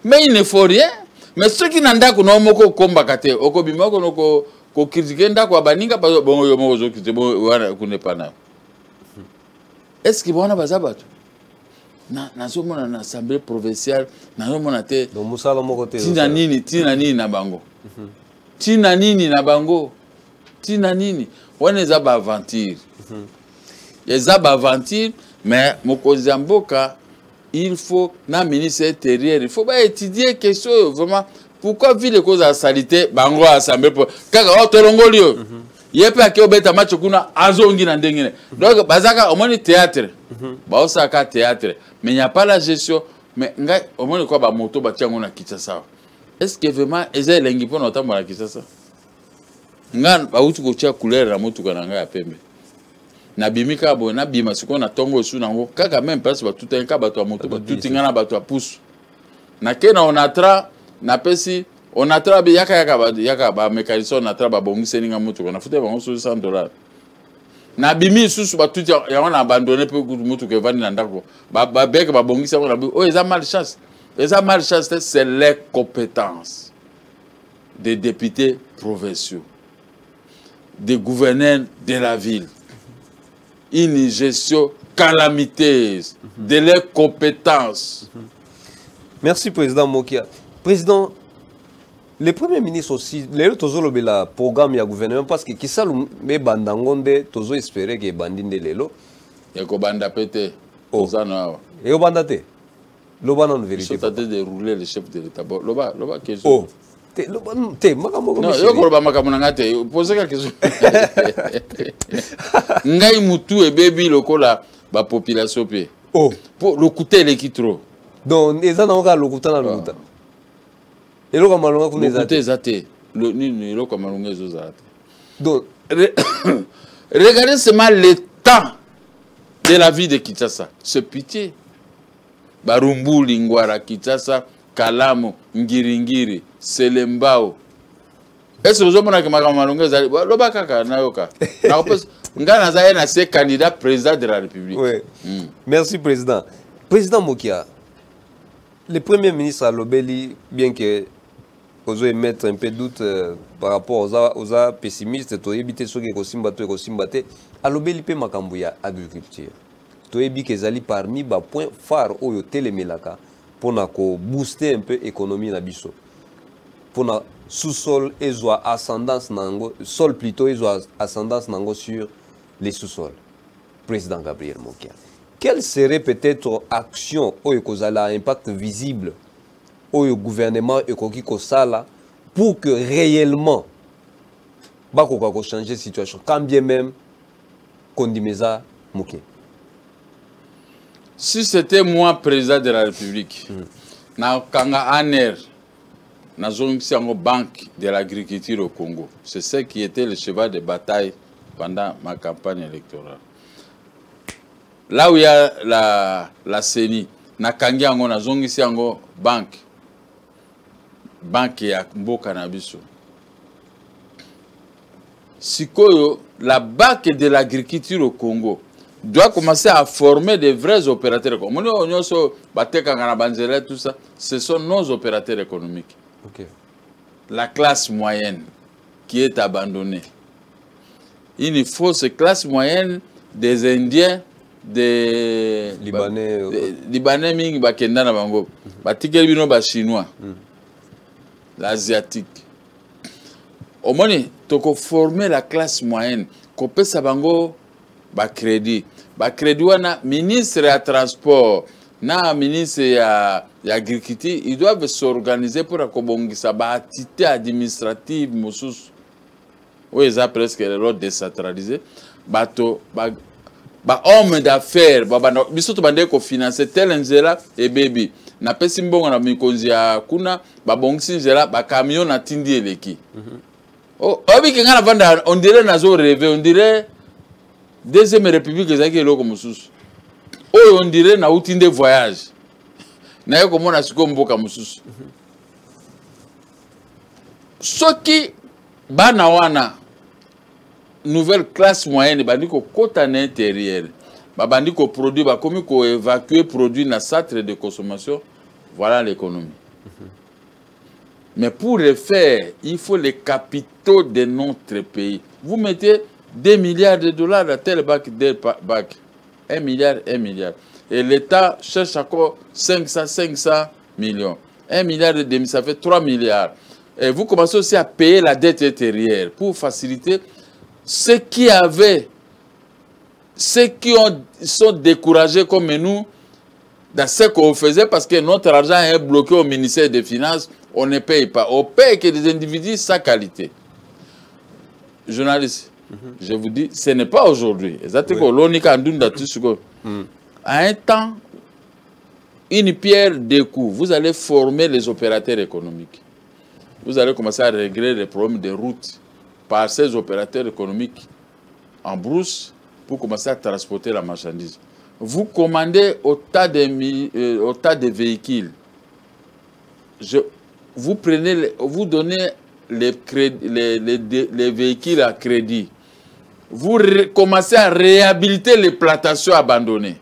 mais il ne faut rien mais ceux qui n'anda ko no moko komba kate okobima ko noko ko critiquer ndako baninga bon yo moko zo kite bon wana kune pana est-ce que bona bazabatu na zomona na assemblée provinciale na zomona te donc mosala moko te tina nini na bango tina nini na bango tina nini wana eza ba aventure eza ba aventure mais mokonzi ya mboka il faut na ministre intérieur il faut ba étudier question vraiment pourquoi ville cause de salité bango assemblée kaka otolongoli yo yepe akio beta match kuna azongi na ndengene donc bazaka au moins théâtre ba osaka théâtre mais il n'y a pas la gestion mais ngai au moins quoi ba moto ba tiango na Kinshasa. Est-ce que vraiment eza elengi pona otambola Kinshasa ngana bauti ko tia couleur na motuka na ngai ya pembe na bimika bo na bima siko na tongo su nango kaka même place ba tout un ka bato ya moto ba tout ngana bato ya pousse na kena onatra na pesi onatra bi yaka ba mécanicien onatra ba bongise ninga motuka na futa bango $100 na bimi susu ba tout ya wana abandonner pe motuka evandi na ndako ba beka ba bongise ko na bi o eza malchance. Les malchance, c'est les compétences des députés provinciaux, des gouverneurs de la ville. Une gestion calamiteuse de leurs compétences. Merci, Président Mokia. Président, le Premier ministre aussi, le programme du gouvernement, parce que qui ça le bandangonde, tozo espérer que bandinde lelo. Et que banda pété. Et au bandate. Loba non vérité. Ils sont en train de rouler le chef de l'État. Loba question. Oh. Non, yo koloba makamuna ngate. Posez la question. Ngai mutu e baby lokola ba population pe. Oh. Pour le coûter les qui trop. Donc eza na oka lokuta na lokuta. Et lo kamalonga kuna eza. Lokuta ezate. Le ni lo kamalonga ezozate. Donc regardez seulement l'état de la vie de Kinshasa. C'est pitié. Barumbuli, Ngwara, Kinshasa, Kalamu, Ngiringiri, Selembao. Est-ce que vous avez dit que Makalonga Zali, loba kaka na yoka. Na opes ngana za na se candidat président de la République. Oui. Merci président. Président Mokia. Le Premier ministre Alobeli, bien que vous mettre un peu de doute par rapport aux pessimistes, tu as évité ceux qui ont Alobeli pe makambuya agriculture. Toyebi kezali parmi ba point phare oyo telemelaka pona ko booster un peu économie na biso pona sous-sol ezwa ascendance nango sol plutôt ezwa ascendance nango sur les sous-sols. Président Gabriel Mokia, quelle serait peut-être action oyo kozala impact visible oyo gouvernement ekoki kosala pour que réellement bakoka ko changer situation quand bien même kondimeza Mokia? Si c'était moi président de la République, na kanga aner nazongisi yango banque de l'agriculture au Congo. C'est ce qui était le cheval de bataille pendant ma campagne électorale. Là où il y a la CENI, nakangi yango nazongisi yango banque ya mboka na biso. Sikoyo, la banque de l'agriculture au Congo doit commencer à former des vrais opérateurs. Comme tout ça, ce sont nos opérateurs économiques. Okay. La classe moyenne qui est abandonnée. Il faut cette classe moyenne des Indiens, des Libanais, Libanais, Bakenda na bango, batikeli bino ba Chinois, l'asiatique. Au moins, toko former la classe moyenne, kopé sa bango ba crédit wana ministre ya transport na ministre ya agriculture, ils doivent s'organiser pour akobongisa ba activité administrative mosusu. Oui, ça presque le décentralisé. Bato ba homme d'affaires, biso to bande ko financer tel nzela et baby. Na pesi mbongo na mikonzi ya kuna ba bongisi nzela ba camion na tindi eleki. Oh, obi kinga na vanda on dirait nazo rêver, on dirait deuxième république ezaki eloko mususu. Oh, on dirait na utinde voyage. Na yeko mona siko mboka mususu. Soki bana wana nouvelle classe moyenne bandi ko kota na intérieur bandi ko produit ba komi ko évacuer produit na centre de consommation, voilà l'économie. Mais pour le faire, il faut les capitaux de notre pays. Vous mettez 2 milliards de dollars dans tel bac, 1 milliard. Et l'État cherche encore 500 millions. 1 milliard et demi, ça fait 3 milliards. Et vous commencez aussi à payer la dette intérieure pour faciliter ceux qui sont découragés comme nous dans ce qu'on faisait parce que notre argent est bloqué au ministère des Finances, on ne paye pas. On paye que des individus sans qualité. Journaliste, je vous dis, ce n'est pas aujourd'hui. À un temps, une pierre deux coups, vous allez former les opérateurs économiques. Vous allez commencer à régler les problèmes de routes par ces opérateurs économiques en brousse pour commencer à transporter la marchandise. Vous commandez au tas de véhicules. Vous donnez les véhicules à crédit. Vous commencez à réhabiliter les plantations abandonnées.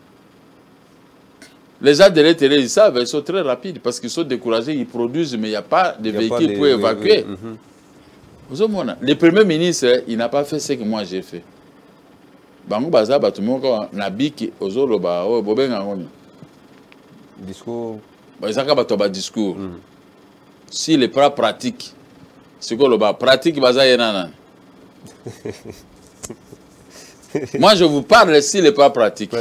Les gens de l'intérieur, ils savent, ils sont très rapides parce qu'ils sont découragés, ils produisent, mais il n'y a pas de véhicules pour évacuer. Le Premier ministre, il n'a pas fait ce que moi j'ai fait. Discours. Discours. Si les pas pratiques, c'est quoi le pratique, moi je vous parle si les pas pratiques.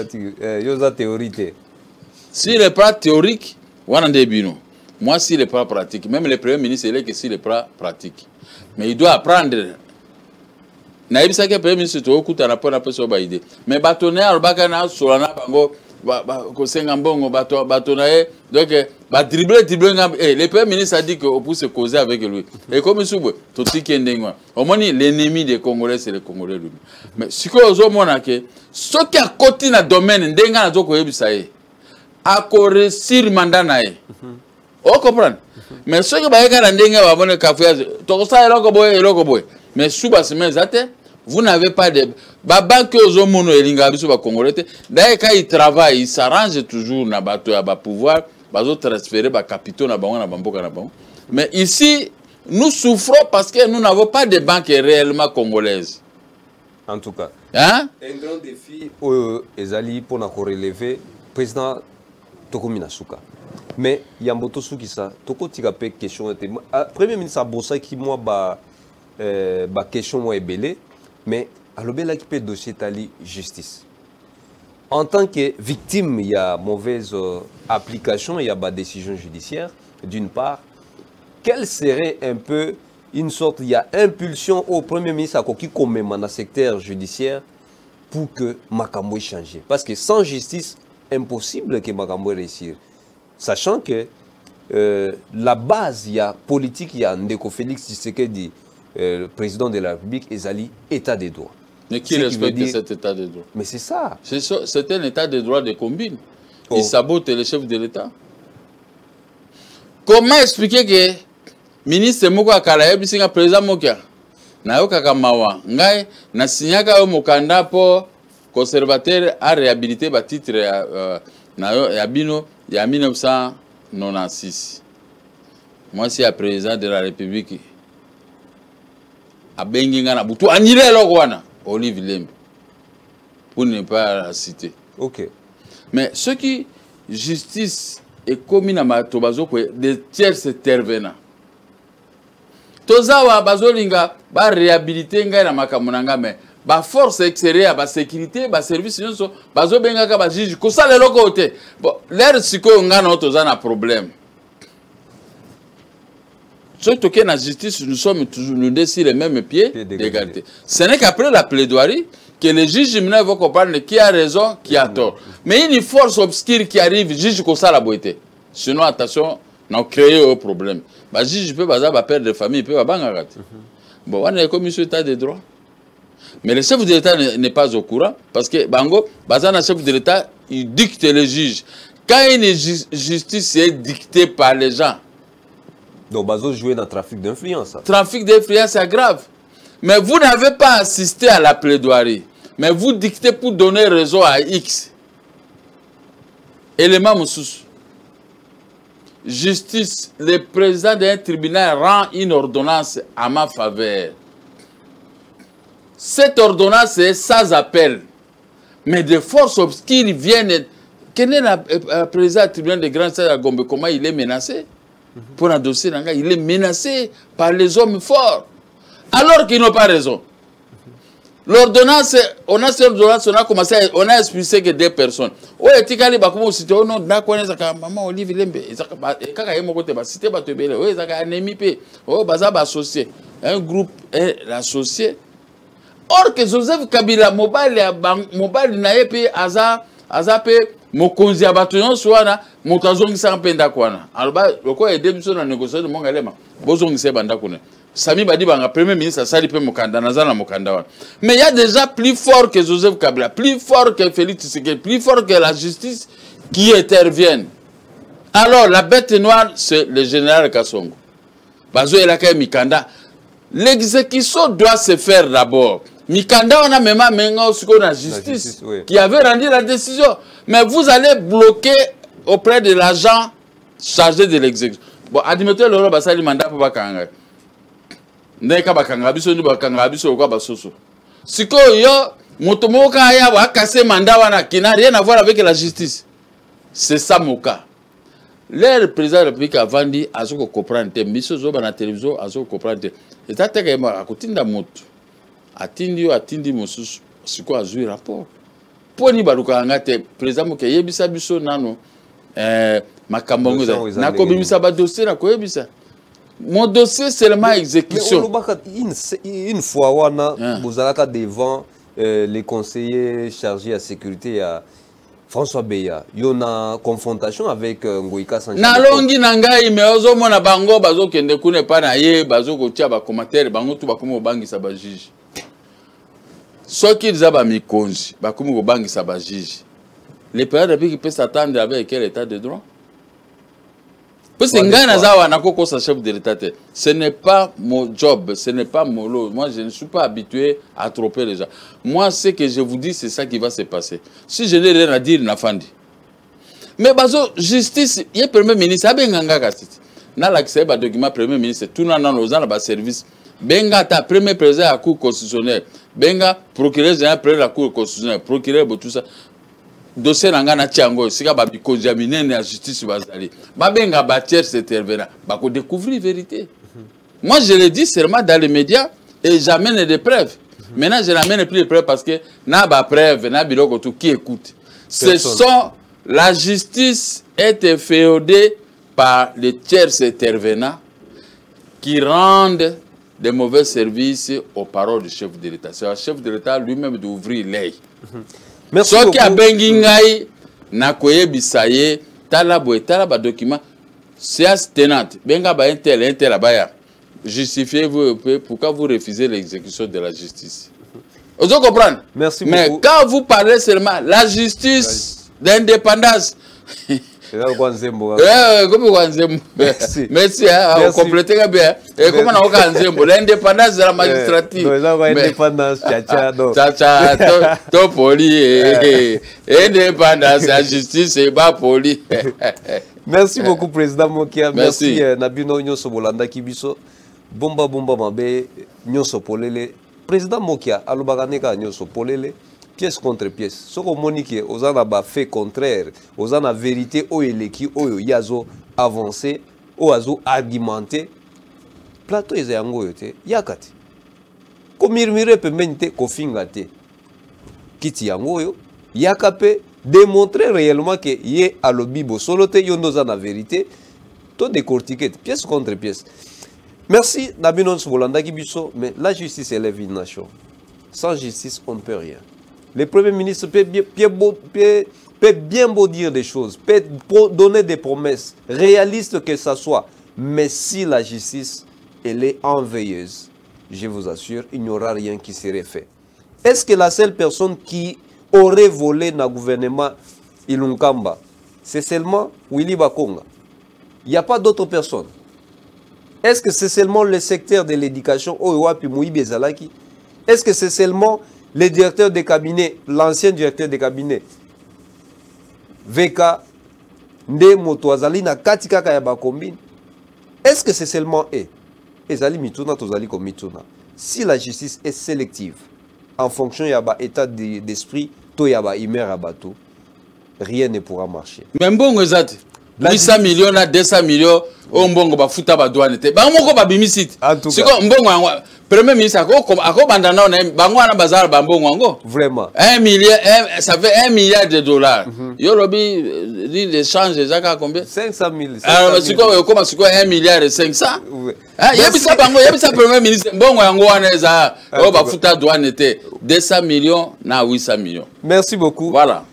Si les pas théoriques, moi si les pas pratiques, même le Premier ministre, il est que si les pas pratiques. Mais il doit apprendre. Mais bâtonner bakana solana bango ko senga mbongo bâtonner donc dribbler le Premier ministre a dit que on peut se causer avec lui et comme soube tout tikendengwa au moins l'ennemi des Congolais c'est les Congolais lui. Mais ce que ozo mona ke ce qui a côté na domaine ndenga na zoko yebisa ye akore sur mandat na ye on comprend. Mais ce que ba yeka ndenga ba mona kafuya to ça eloko boy mais souba semaine zate. Vous n'avez pas de... Banque aux mono et l'ingabiso va congolais. D'ailleurs, quand ils travaillent, ils s'arrangent toujours na bateau à pouvoir, bazo transférer ba capitaux na bango na bamboka na bango. Mais ici, nous souffrons parce que nous n'avons pas de banques réellement congolaises. En tout cas, hein? Un grand défi ezali pour na relever président Tokomina Suka. Mais Yamboto Suki ça, toko tika pe question était Premier ministre Abosa qui moi ba question moi belé. Mais à l'obéla qui peut dossier tali justice. En tant que victime, il y a mauvaise application, il y a pas décision judiciaire. D'une part, quelle serait un peu une sorte, il y a impulsion au Premier ministre à qui comme dans le secteur judiciaire pour que Makambo change. Parce que sans justice, impossible que Makambo réussisse. Sachant que la base il y a politique il y a Ndeko Félix Tshisekedi président de la République ezali état de droit. Mais qui respecte cet état de droit? Mais c'est ça. C'est un état de droit de combine. Il sabote le chef de l'État. Comment expliquer que ministre Moko Akala bisinga président Mokia na yo kaka mawa ngai na signaka yo mokanda po conservateur a réhabilité ba titre na yo ya bino ya 1996. Moi c'est le président de la République a bengi ngana butu anile loko wana Olive Lembe pour ne pas la citer. OK. Mais ce qui justice est commis na matobazo ko de tiers intervenants. Tozawa bazolinga ba réhabiliter ngai na makamunanga mais ba force extérieure ba sécurité ba service nyonso bazo benga ka ba juge ko ça le côté. Bon, l'air siko ngana toza na problème. Surtout que la justice, nous sommes toujours nous sur les mêmes pieds d'égalité. Ce n'est qu'après la plaidoirie que les juges vont comprendre qui a raison, qui a tort. Mais une force obscure qui arrive, juge comme ça la beauté. Sinon, attention, on a créé un problème. Le juge peut pas perdre de famille, il peut pas rater. Bon, on est comme sur l'état de droit. Mais le chef de l'État n'est pas au courant parce que Bango, le chef de l'État, il dicte les juges. Quand une justice est dictée par les gens, donc, Bazo jouer dans le trafic d'influence. Trafic d'influence, c'est grave. Mais vous n'avez pas assisté à la plaidoirie. Mais vous dictez pour donner raison à X. Élément Moussous. Justice, le président d'un tribunal rend une ordonnance à ma faveur. Cette ordonnance est sans appel. Mais des forces obscures viennent. Quel est le président du tribunal de Grand Stade à Gombe? Comment il est menacé? Pour un dossier, il est menacé par les hommes forts, alors qu'ils n'ont pas raison. L'ordonnance, on a cette ordonnance, on a commencé, on a expulsé que 2 personnes. Oh, et Tikali, comme cité, oh non, d'accord, maman Olive Lembe, et quand il y a cité, oh, ils ont un ennemi, oh, bazab associé, un groupe est associé. Or que Joseph Kabila, mobile n'a pas azapé. Mokonzi abatoyon soana motazongi sa mpenda kwana alba loko e debso na négociation monga lema bozongi se banda kuna Sami Badi banga premier ministre sali pe mokanda nazana mokanda wana. Mais il y a déjà plus fort que Joseph Kabila, plus fort que Félix Tshisekedi, plus fort que la justice qui interviennent. Alors la bête noire c'est le général Kassongo. Bazo elaka mikanda. L'exécution doit se faire d'abord. Mikanda on a même la justice oui, qui avait rendu la décision. Mais vous allez bloquer auprès de l'agent chargé de l'exécution. Bon, admettez le roi le mandat pour Bakanga. Neka Bakanga, biso ni Bakanga, biso kwa basoso. Siko yo, motomoka ya wa cassé mandat wana qui n'a rien à voir avec la justice. C'est ça mon cas. Le président de la République a vendu à ce qu'on comprend. Miso zo na télévision à ce qu'on comprend. Et ça t'es que à kotinda moto. Atindi mosusu siko azui rapport. Poni baluka ngate président mo ke yebisa biso nano makambongo na ko bimisa ba dossier na ko yebisa. Mon dossier c'est seulement exécution. Une fois wana bozalaka devant les conseillers chargés à sécurité à François Beya, il y a une confrontation avec Ngoïka Sanchez. Nalongi nangai me ozo mona bango bazo kende kune pa na ye bazo ko tia ba commentaire bango tu ba komo bangi sa ba juge. Ce qu'ils ont mis congé, bah comme au banc ça va juge. Les pères de qui peut s'attendre avec quel état de droit? Parce que chef de l'État, ce n'est pas mon job, ce n'est pas mon lot. Moi, je ne suis pas habitué à tromper les gens. Moi, ce que je vous dis, c'est ça qui va se passer. Si je n'ai rien à dire, n'afandi. Mais bazo justice, il y a premier ministre, il y a un gatiti. Dans l'accès à document premier ministre, tout le monde dans le service. Benga ta premier président à la Cour constitutionnelle. Benga procureur général près de la Cour constitutionnelle. Procureur tout ça. Dossier nangana tiango. Sika babi konjamine na justice bazali. Babenga batier cet intervenant. Bako découvrir la vérité. Moi je le dis seulement dans les médias et j'amène des preuves. Maintenant je n'amène plus de preuves parce que na ba preuve na biloko tout qui écoute. Ce sont la justice est féodée par les tiers intervenants qui rendent des mauvais services aux paroles du chef de l'État. C'est le chef de l'État lui-même d'ouvrir l'œil. Ce qui a bengingai, na koye bisaye, talabo et talaba document, séance tenante, benga ba intel là-bas. Justifiez-vous pourquoi vous refusez l'exécution de la justice. Vous comprenez? Merci mais beaucoup. Quand vous parlez seulement la justice d'indépendance, Merci. Merci, vous complétez bien. Et comment on a l'indépendance de la magistrature? L'indépendance, to poli, indépendance, la justice, c'est pas poli. Merci beaucoup, Président Mokia. Merci. Nabino Nyoso Bolanda Kibiso. Bomba Mabe, Nyoso Polele. Président Mokia, Alubaganeka Nyoso Polele. Pièce contre pièce. Ce qu'on monique, aux en a fait contraire, aux en a vérité, aux éleki, aux yazo avancé, aux azo argumenté. Plateau est un goyote, yakati. Comme murmure peut mente, kofingate. Kiti yangoyo, yakape, démontrer réellement que yé a le bibo solote, yondoza la vérité, tout décortiqué, pièce contre pièce. Merci, Nabinon Sobolanda Kibiso, mais la justice élève une nation. Sans justice, on ne peut rien. Le Premier ministre peut bien beau dire des choses, peut donner des promesses, réalistes que ça soit. Mais si la justice, elle est enveilleuse, je vous assure, il n'y aura rien qui serait fait. Est-ce que la seule personne qui aurait volé dans le gouvernement Ilunkamba, c'est seulement Willy Bakonga? Il n'y a pas d'autres personnes. Est-ce que c'est seulement le secteur de l'éducation, Owapi Mouibi Zalaki? Est-ce que c'est seulement le directeur de cabinet, l'ancien directeur de cabinet, VK, Nde Motoazali, na Katika Kayaba Kombine? Est-ce que c'est seulement eux? Ezali Mituna, Tozali comme Mituna. Si la justice est sélective, en fonction de l'état d'esprit, to yaba imer abato, rien ne pourra marcher. Même bon, 800 millions, 200 millions, on bon ba futa ba douane te. Ba moko ba bimisit. C'est quoi mbongo premier ministre ako bandana na bango na bazar ba mbongo ngo. Vraiment. 1 milliard, ça fait 1 milliard de dollars. Yo lobi l'échange déjà combien? 500 000. Alors c'est quoi 1 milliard et 500? Ah, yebisa bango, yebisa premier ministre mbongo ngo wana za o ba futa douane te. 200 millions na 800 millions. Merci beaucoup. Voilà.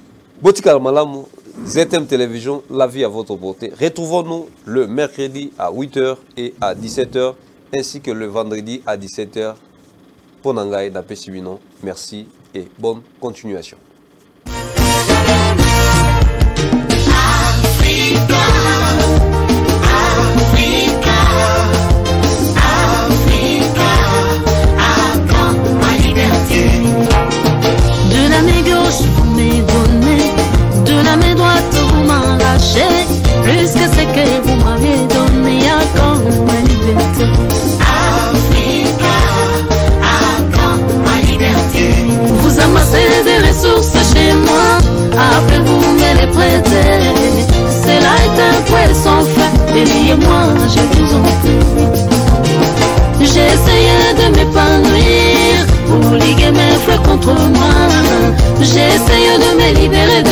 Botikal Malamu, ZM Télévision, la vie à votre portée. Retrouvons-nous le mercredi à 8h et à 17h, ainsi que le vendredi à 17h. Pour Nangaï d'Apesibino, merci et bonne continuation. De la main gauche, vous m'édonnez, de la main droite, vous m'arrachez, plus que ce que vous m'avez donné, à quand ma liberté. Africa, à quand ma liberté. Vous amassez des ressources chez moi, après vous me les prêtez. Cela est un poisson fait, déliez-moi, je vous en prie. J'ai essayé de m'épanouir pour liguer mes fleurs contre moi. J'ai essayé de me libérer